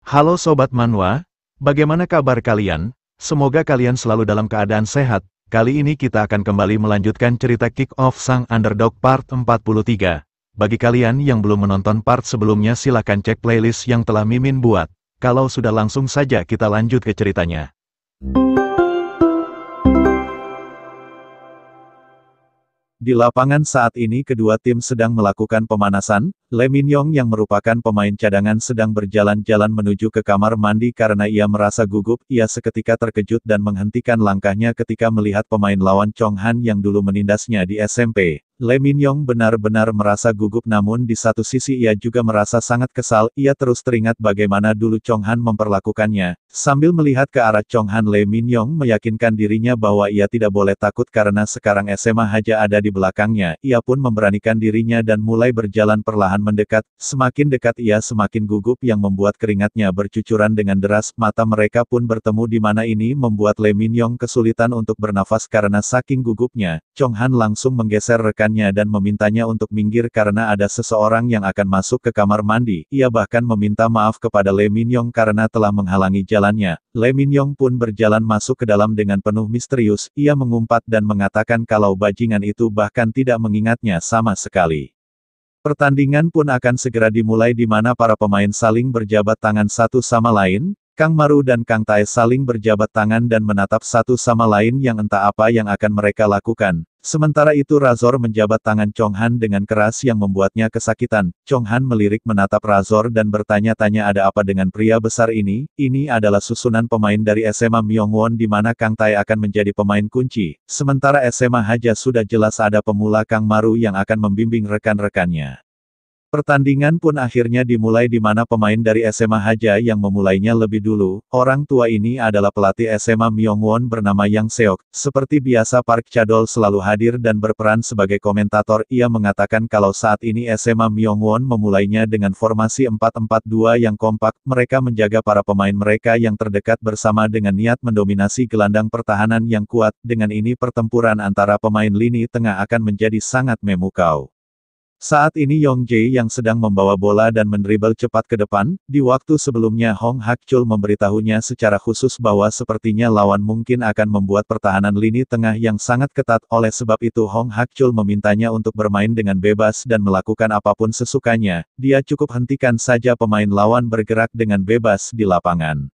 Halo Sobat Manhwa, bagaimana kabar kalian? Semoga kalian selalu dalam keadaan sehat. Kali ini kita akan kembali melanjutkan cerita Kick Off Sang Underdog Part 43. Bagi kalian yang belum menonton part sebelumnya silahkan cek playlist yang telah Mimin buat. Kalau sudah langsung saja kita lanjut ke ceritanya. Di lapangan saat ini kedua tim sedang melakukan pemanasan. Lee Min-yong yang merupakan pemain cadangan sedang berjalan-jalan menuju ke kamar mandi karena ia merasa gugup. Ia seketika terkejut dan menghentikan langkahnya ketika melihat pemain lawan Chong Han yang dulu menindasnya di SMP. Lee Min-yong benar-benar merasa gugup, namun di satu sisi ia juga merasa sangat kesal. Ia terus teringat bagaimana dulu Chong Han memperlakukannya. Sambil melihat ke arah Chong Han, Lee Min-yong meyakinkan dirinya bahwa ia tidak boleh takut karena sekarang SMA Haja ada di belakangnya. Ia pun memberanikan dirinya dan mulai berjalan perlahan mendekat. Semakin dekat ia semakin gugup yang membuat keringatnya bercucuran dengan deras. Mata mereka pun bertemu di mana ini membuat Lee Min-yong kesulitan untuk bernafas karena saking gugupnya. Chong Han langsung menggeser rekannya dan memintanya untuk minggir karena ada seseorang yang akan masuk ke kamar mandi. Ia bahkan meminta maaf kepada Lee Min-yong karena telah menghalangi jalannya. Lee Min-yong pun berjalan masuk ke dalam dengan penuh misterius. Ia mengumpat dan mengatakan kalau bajingan itu bahkan tidak mengingatnya sama sekali. Pertandingan pun akan segera dimulai di mana para pemain saling berjabat tangan satu sama lain. Kang Maru dan Kang Tae saling berjabat tangan dan menatap satu sama lain yang entah apa yang akan mereka lakukan. Sementara itu Razor menjabat tangan Chong Han dengan keras yang membuatnya kesakitan. Chong Han melirik menatap Razor dan bertanya-tanya ada apa dengan pria besar ini. Ini adalah susunan pemain dari SMA Myeongwon di mana Kang Tae akan menjadi pemain kunci. Sementara SMA Haja sudah jelas ada pemula Kang Maru yang akan membimbing rekan-rekannya. Pertandingan pun akhirnya dimulai di mana pemain dari SMA Haja yang memulainya lebih dulu. Orang tua ini adalah pelatih SMA Myeongwon bernama Yang Seok. Seperti biasa Park Cha-dol selalu hadir dan berperan sebagai komentator. Ia mengatakan kalau saat ini SMA Myeongwon memulainya dengan formasi 4-4-2 yang kompak. Mereka menjaga para pemain mereka yang terdekat bersama dengan niat mendominasi gelandang pertahanan yang kuat. Dengan ini pertempuran antara pemain lini tengah akan menjadi sangat memukau. Saat ini Yong Jae yang sedang membawa bola dan mendribel cepat ke depan. Di waktu sebelumnya Hong Hak-chul memberitahunya secara khusus bahwa sepertinya lawan mungkin akan membuat pertahanan lini tengah yang sangat ketat. Oleh sebab itu Hong Hak-chul memintanya untuk bermain dengan bebas dan melakukan apapun sesukanya. Dia cukup hentikan saja pemain lawan bergerak dengan bebas di lapangan.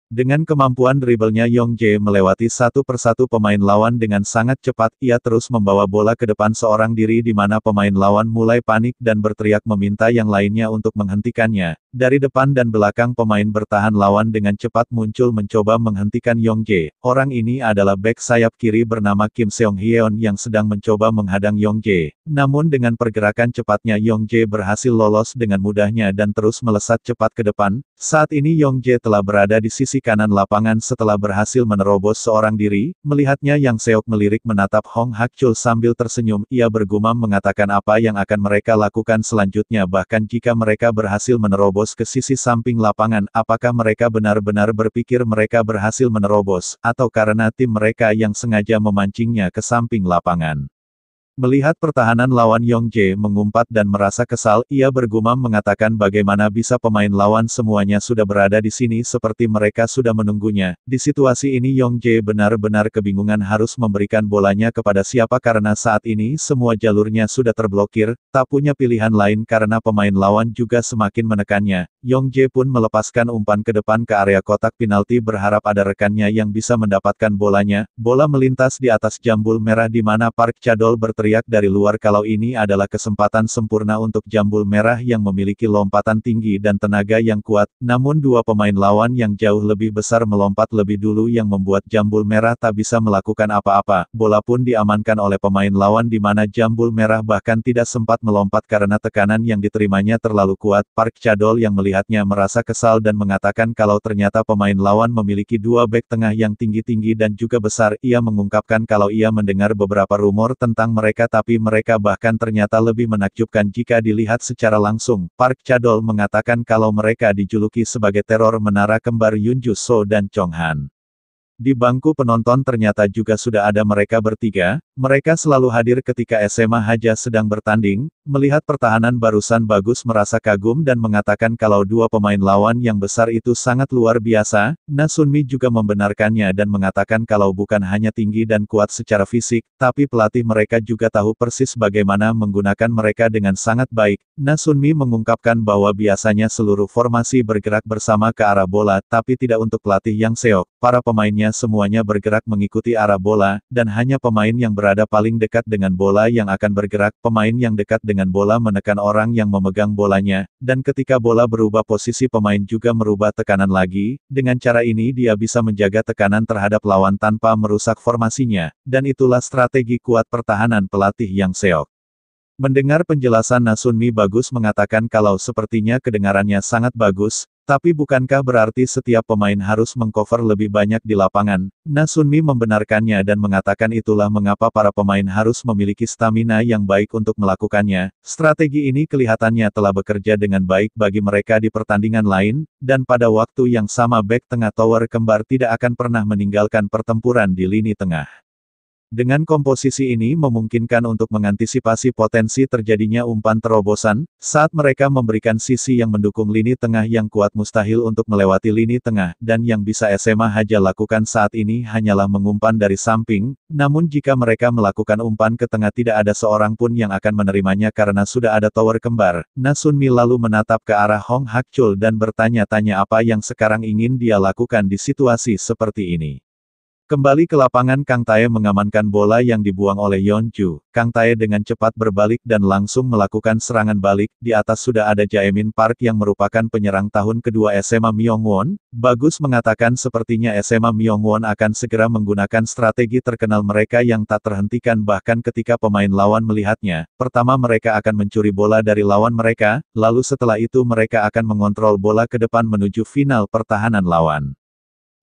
Dengan kemampuan dribblenya Yong Jae melewati satu persatu pemain lawan dengan sangat cepat. Ia terus membawa bola ke depan seorang diri di mana pemain lawan mulai panik dan berteriak meminta yang lainnya untuk menghentikannya. Dari depan dan belakang pemain bertahan lawan dengan cepat muncul mencoba menghentikan Yong Jae. Orang ini adalah bek sayap kiri bernama Kim Seong-hyeon yang sedang mencoba menghadang Yong Jae. Namun dengan pergerakan cepatnya Yong Jae berhasil lolos dengan mudahnya dan terus melesat cepat ke depan. Saat ini Yong Jae telah berada di sisi kanan lapangan setelah berhasil menerobos seorang diri. Melihatnya Yang Seok melirik menatap Hong Hak-chul sambil tersenyum. Ia bergumam mengatakan apa yang akan mereka lakukan selanjutnya bahkan jika mereka berhasil menerobos ke sisi samping lapangan. Apakah mereka benar-benar berpikir mereka berhasil menerobos, atau karena tim mereka yang sengaja memancingnya ke samping lapangan? Melihat pertahanan lawan Yong Jae mengumpat dan merasa kesal, ia bergumam mengatakan bagaimana bisa pemain lawan semuanya sudah berada di sini seperti mereka sudah menunggunya. Di situasi ini Yong Jae benar-benar kebingungan harus memberikan bolanya kepada siapa karena saat ini semua jalurnya sudah terblokir, tak punya pilihan lain karena pemain lawan juga semakin menekannya. Yong Jae pun melepaskan umpan ke depan ke area kotak penalti berharap ada rekannya yang bisa mendapatkan bolanya. Bola melintas di atas jambul merah di mana Park Cha-dol berteriak dari luar kalau ini adalah kesempatan sempurna untuk jambul merah yang memiliki lompatan tinggi dan tenaga yang kuat. Namun dua pemain lawan yang jauh lebih besar melompat lebih dulu yang membuat jambul merah tak bisa melakukan apa-apa. Bola pun diamankan oleh pemain lawan di mana jambul merah bahkan tidak sempat melompat karena tekanan yang diterimanya terlalu kuat. Park Cha-dol yang melihatnya merasa kesal dan mengatakan kalau ternyata pemain lawan memiliki dua bek tengah yang tinggi-tinggi dan juga besar. Ia mengungkapkan kalau ia mendengar beberapa rumor tentang mereka tapi mereka bahkan ternyata lebih menakjubkan jika dilihat secara langsung. Park Cha-dol mengatakan kalau mereka dijuluki sebagai teror menara kembar Yoonju-so dan Chong Han. Di bangku penonton ternyata juga sudah ada mereka bertiga, mereka selalu hadir ketika SMA Haja sedang bertanding, melihat pertahanan barusan Bagus merasa kagum dan mengatakan kalau dua pemain lawan yang besar itu sangat luar biasa, Na Sunmi juga membenarkannya dan mengatakan kalau bukan hanya tinggi dan kuat secara fisik, tapi pelatih mereka juga tahu persis bagaimana menggunakan mereka dengan sangat baik. Na Sunmi mengungkapkan bahwa biasanya seluruh formasi bergerak bersama ke arah bola tapi tidak untuk pelatih Yang Seok, para pemainnya semuanya bergerak mengikuti arah bola, dan hanya pemain yang berada paling dekat dengan bola yang akan bergerak. Pemain yang dekat dengan bola menekan orang yang memegang bolanya, dan ketika bola berubah posisi pemain juga merubah tekanan lagi. Dengan cara ini dia bisa menjaga tekanan terhadap lawan tanpa merusak formasinya, dan itulah strategi kuat pertahanan pelatih Yang Seok. Mendengar penjelasan Na Sunmi, Bagus mengatakan kalau sepertinya kedengarannya sangat bagus, tapi bukankah berarti setiap pemain harus mengcover lebih banyak di lapangan? Na Sunmi membenarkannya dan mengatakan itulah mengapa para pemain harus memiliki stamina yang baik untuk melakukannya. Strategi ini kelihatannya telah bekerja dengan baik bagi mereka di pertandingan lain, dan pada waktu yang sama bek tengah tower kembar tidak akan pernah meninggalkan pertempuran di lini tengah. Dengan komposisi ini memungkinkan untuk mengantisipasi potensi terjadinya umpan terobosan, saat mereka memberikan sisi yang mendukung lini tengah yang kuat mustahil untuk melewati lini tengah, dan yang bisa SMA Haja lakukan saat ini hanyalah mengumpan dari samping, namun jika mereka melakukan umpan ke tengah tidak ada seorang pun yang akan menerimanya karena sudah ada tower kembar. Na Sunmi lalu menatap ke arah Hong Hakchul dan bertanya-tanya apa yang sekarang ingin dia lakukan di situasi seperti ini. Kembali ke lapangan, Kang Tae mengamankan bola yang dibuang oleh Yeonju. Kang Tae dengan cepat berbalik dan langsung melakukan serangan balik. Di atas sudah ada Jaemin Park yang merupakan penyerang tahun kedua SMA Myeongwon. Bagus mengatakan sepertinya SMA Myeongwon akan segera menggunakan strategi terkenal mereka yang tak terhentikan bahkan ketika pemain lawan melihatnya. Pertama mereka akan mencuri bola dari lawan mereka, lalu setelah itu mereka akan mengontrol bola ke depan menuju final pertahanan lawan.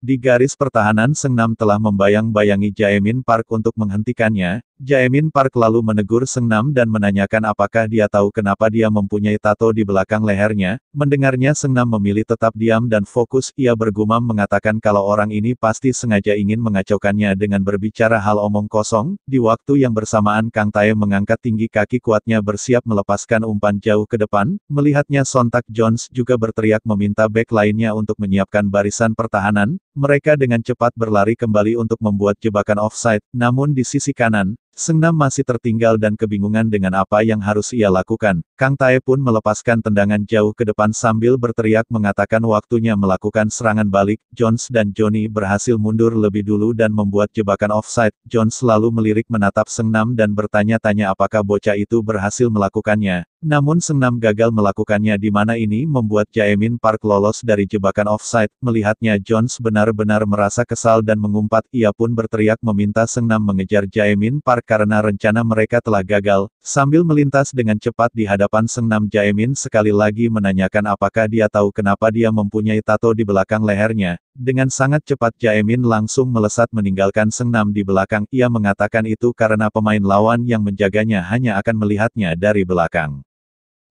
Di garis pertahanan Seungnam telah membayang-bayangi Jaemin Park untuk menghentikannya. Jaemin Park lalu menegur Seungnam dan menanyakan apakah dia tahu kenapa dia mempunyai tato di belakang lehernya. Mendengarnya Seungnam memilih tetap diam dan fokus. Ia bergumam mengatakan kalau orang ini pasti sengaja ingin mengacaukannya dengan berbicara hal omong kosong. Di waktu yang bersamaan Kang Tae mengangkat tinggi kaki kuatnya bersiap melepaskan umpan jauh ke depan. Melihatnya sontak Jones juga berteriak meminta bek lainnya untuk menyiapkan barisan pertahanan. Mereka dengan cepat berlari kembali untuk membuat jebakan offside, namun di sisi kanan, Seungnam masih tertinggal dan kebingungan dengan apa yang harus ia lakukan. Kang Tae pun melepaskan tendangan jauh ke depan sambil berteriak mengatakan waktunya melakukan serangan balik. Jones dan Johnny berhasil mundur lebih dulu dan membuat jebakan offside. Jones lalu melirik menatap Seungnam dan bertanya-tanya apakah bocah itu berhasil melakukannya. Namun Seungnam gagal melakukannya di mana ini membuat Jaemin Park lolos dari jebakan offside. Melihatnya Jones benar-benar merasa kesal dan mengumpat. Ia pun berteriak meminta Seungnam mengejar Jaemin Park karena rencana mereka telah gagal. Sambil melintas dengan cepat di hadapan Seungnam, Jaemin sekali lagi menanyakan apakah dia tahu kenapa dia mempunyai tato di belakang lehernya. Dengan sangat cepat Jaemin langsung melesat meninggalkan Seungnam di belakang. Ia mengatakan itu karena pemain lawan yang menjaganya hanya akan melihatnya dari belakang.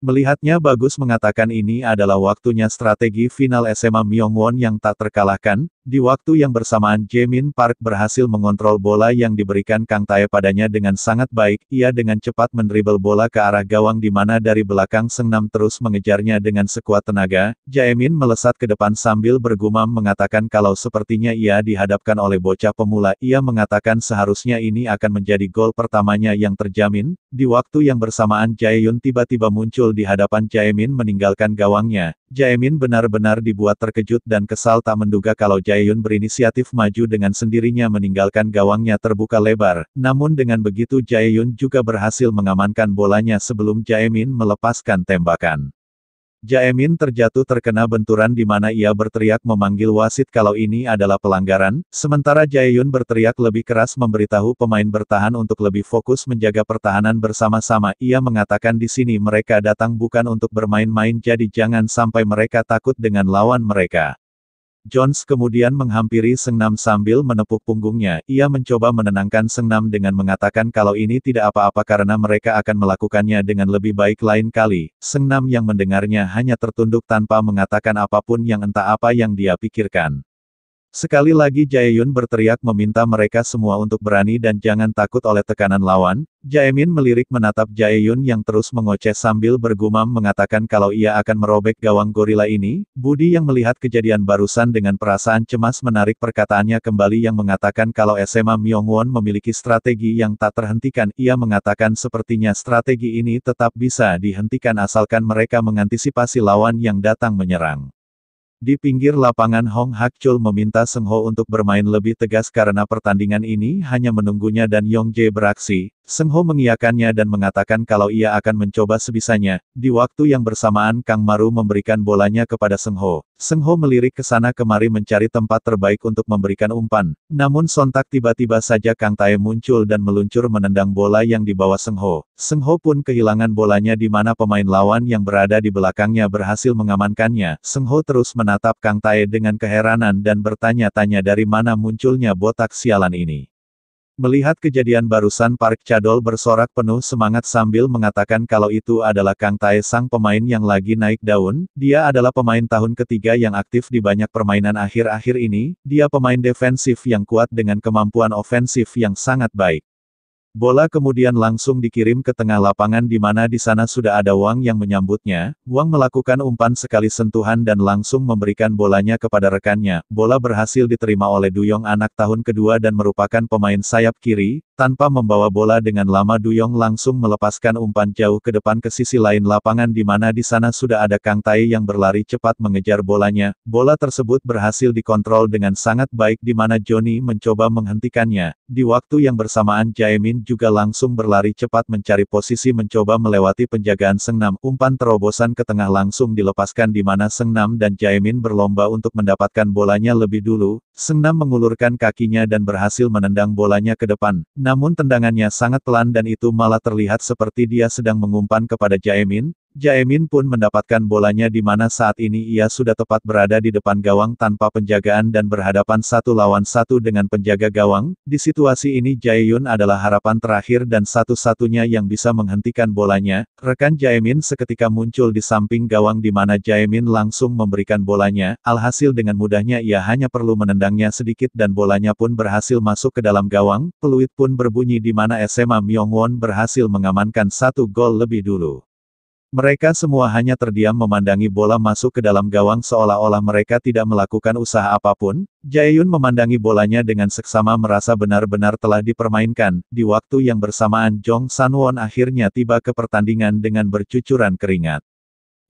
Melihatnya Bagus mengatakan ini adalah waktunya strategi final SMA Myeongwon yang tak terkalahkan. Di waktu yang bersamaan Jaemin Park berhasil mengontrol bola yang diberikan Kang Tae padanya dengan sangat baik. Ia dengan cepat mendribel bola ke arah gawang di mana dari belakang Seungnam terus mengejarnya dengan sekuat tenaga. Jaemin melesat ke depan sambil bergumam mengatakan kalau sepertinya ia dihadapkan oleh bocah pemula. Ia mengatakan seharusnya ini akan menjadi gol pertamanya yang terjamin. Di waktu yang bersamaan Jaehyun tiba-tiba muncul di hadapan Jaemin meninggalkan gawangnya. Jaemin benar-benar dibuat terkejut dan kesal tak menduga kalau Jaehyun berinisiatif maju dengan sendirinya meninggalkan gawangnya terbuka lebar. Namun dengan begitu Jaehyun juga berhasil mengamankan bolanya sebelum Jaemin melepaskan tembakan. Jaemin terjatuh terkena benturan di mana ia berteriak memanggil wasit kalau ini adalah pelanggaran, sementara Jaehyun berteriak lebih keras memberitahu pemain bertahan untuk lebih fokus menjaga pertahanan bersama-sama. Ia mengatakan di sini mereka datang bukan untuk bermain-main jadi jangan sampai mereka takut dengan lawan mereka. Jones kemudian menghampiri Seungnam sambil menepuk punggungnya. Ia mencoba menenangkan Seungnam dengan mengatakan kalau ini tidak apa-apa karena mereka akan melakukannya dengan lebih baik lain kali. Seungnam yang mendengarnya hanya tertunduk tanpa mengatakan apapun yang entah apa yang dia pikirkan. Sekali lagi Jaehyun berteriak meminta mereka semua untuk berani dan jangan takut oleh tekanan lawan. Jaemin melirik menatap Jaehyun yang terus mengoceh sambil bergumam mengatakan kalau ia akan merobek gawang gorila ini. Budi yang melihat kejadian barusan dengan perasaan cemas menarik perkataannya kembali yang mengatakan kalau SMA Myongwon memiliki strategi yang tak terhentikan. Ia mengatakan sepertinya strategi ini tetap bisa dihentikan asalkan mereka mengantisipasi lawan yang datang menyerang. Di pinggir lapangan Hong Hak-chul meminta Seng Ho untuk bermain lebih tegas karena pertandingan ini hanya menunggunya dan Yong Jae beraksi. Seng Ho mengiyakannya dan mengatakan kalau ia akan mencoba sebisanya. Di waktu yang bersamaan Kang Maru memberikan bolanya kepada Seng Ho. Seng Ho melirik ke sana kemari mencari tempat terbaik untuk memberikan umpan. Namun sontak tiba-tiba saja Kang Tae muncul dan meluncur menendang bola yang dibawa Seng Ho. Seng Ho pun kehilangan bolanya di mana pemain lawan yang berada di belakangnya berhasil mengamankannya. Seng Ho terus menatap Kang Tae dengan keheranan dan bertanya-tanya dari mana munculnya botak sialan ini. Melihat kejadian barusan Park Chadol bersorak penuh semangat sambil mengatakan kalau itu adalah Kang Tae sang pemain yang lagi naik daun. Dia adalah pemain tahun ketiga yang aktif di banyak permainan akhir-akhir ini. Dia pemain defensif yang kuat dengan kemampuan ofensif yang sangat baik. Bola kemudian langsung dikirim ke tengah lapangan di mana di sana sudah ada Wang yang menyambutnya. Wang melakukan umpan sekali sentuhan dan langsung memberikan bolanya kepada rekannya. Bola berhasil diterima oleh Duyong anak tahun kedua dan merupakan pemain sayap kiri. Tanpa membawa bola dengan lama Duyong langsung melepaskan umpan jauh ke depan ke sisi lain lapangan di mana di sana sudah ada Kang Tae yang berlari cepat mengejar bolanya. Bola tersebut berhasil dikontrol dengan sangat baik di mana Johnny mencoba menghentikannya. Di waktu yang bersamaan Jaemin juga langsung berlari cepat mencari posisi mencoba melewati penjagaan Seungnam. Umpan terobosan ke tengah langsung dilepaskan di mana Seungnam dan Jaemin berlomba untuk mendapatkan bolanya lebih dulu. Seungnam mengulurkan kakinya dan berhasil menendang bolanya ke depan. Namun tendangannya sangat pelan dan itu malah terlihat seperti dia sedang mengumpan kepada Jaemin. Jaemin pun mendapatkan bolanya di mana saat ini ia sudah tepat berada di depan gawang tanpa penjagaan dan berhadapan satu lawan satu dengan penjaga gawang. Di situasi ini Jaehyun adalah harapan terakhir dan satu-satunya yang bisa menghentikan bolanya. Rekan Jaemin seketika muncul di samping gawang di mana Jaemin langsung memberikan bolanya. Alhasil dengan mudahnya ia hanya perlu menendangnya sedikit dan bolanya pun berhasil masuk ke dalam gawang. Peluit pun berbunyi di mana SMA Myongwon berhasil mengamankan satu gol lebih dulu. Mereka semua hanya terdiam memandangi bola masuk ke dalam gawang seolah-olah mereka tidak melakukan usaha apapun. Jaehyun memandangi bolanya dengan seksama merasa benar-benar telah dipermainkan. Di waktu yang bersamaan Jong Sanwon akhirnya tiba ke pertandingan dengan bercucuran keringat.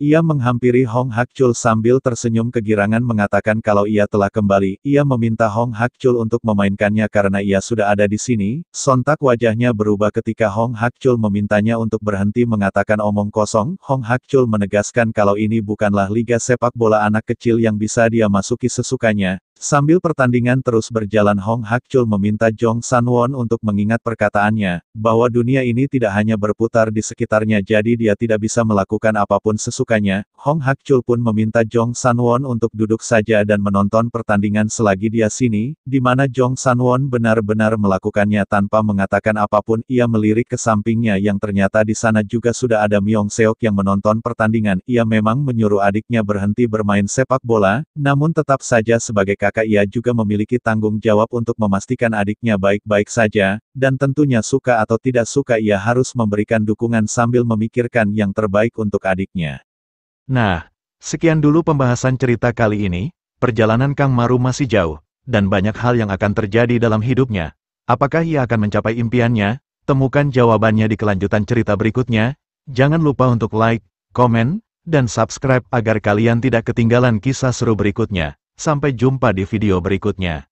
Ia menghampiri Hong Hak-chul sambil tersenyum kegirangan mengatakan kalau ia telah kembali. Ia meminta Hong Hak-chul untuk memainkannya karena ia sudah ada di sini. Sontak wajahnya berubah ketika Hong Hak-chul memintanya untuk berhenti mengatakan omong kosong. Hong Hak-chul menegaskan kalau ini bukanlah liga sepak bola anak kecil yang bisa dia masuki sesukanya. Sambil pertandingan terus berjalan Hong Hak-chul meminta Jong Sanwon untuk mengingat perkataannya, bahwa dunia ini tidak hanya berputar di sekitarnya jadi dia tidak bisa melakukan apapun sesukanya. Hong Hak-chul pun meminta Jong Sanwon untuk duduk saja dan menonton pertandingan selagi dia sini, di mana Jong Sanwon benar-benar melakukannya tanpa mengatakan apapun. Ia melirik ke sampingnya yang ternyata di sana juga sudah ada Myong Seok yang menonton pertandingan. Ia memang menyuruh adiknya berhenti bermain sepak bola, namun tetap saja sebagai kakak ia juga memiliki tanggung jawab untuk memastikan adiknya baik-baik saja, dan tentunya suka atau tidak suka ia harus memberikan dukungan sambil memikirkan yang terbaik untuk adiknya. Nah, sekian dulu pembahasan cerita kali ini. Perjalanan Kang Maru masih jauh, dan banyak hal yang akan terjadi dalam hidupnya. Apakah ia akan mencapai impiannya? Temukan jawabannya di kelanjutan cerita berikutnya. Jangan lupa untuk like, komen, dan subscribe agar kalian tidak ketinggalan kisah seru berikutnya. Sampai jumpa di video berikutnya.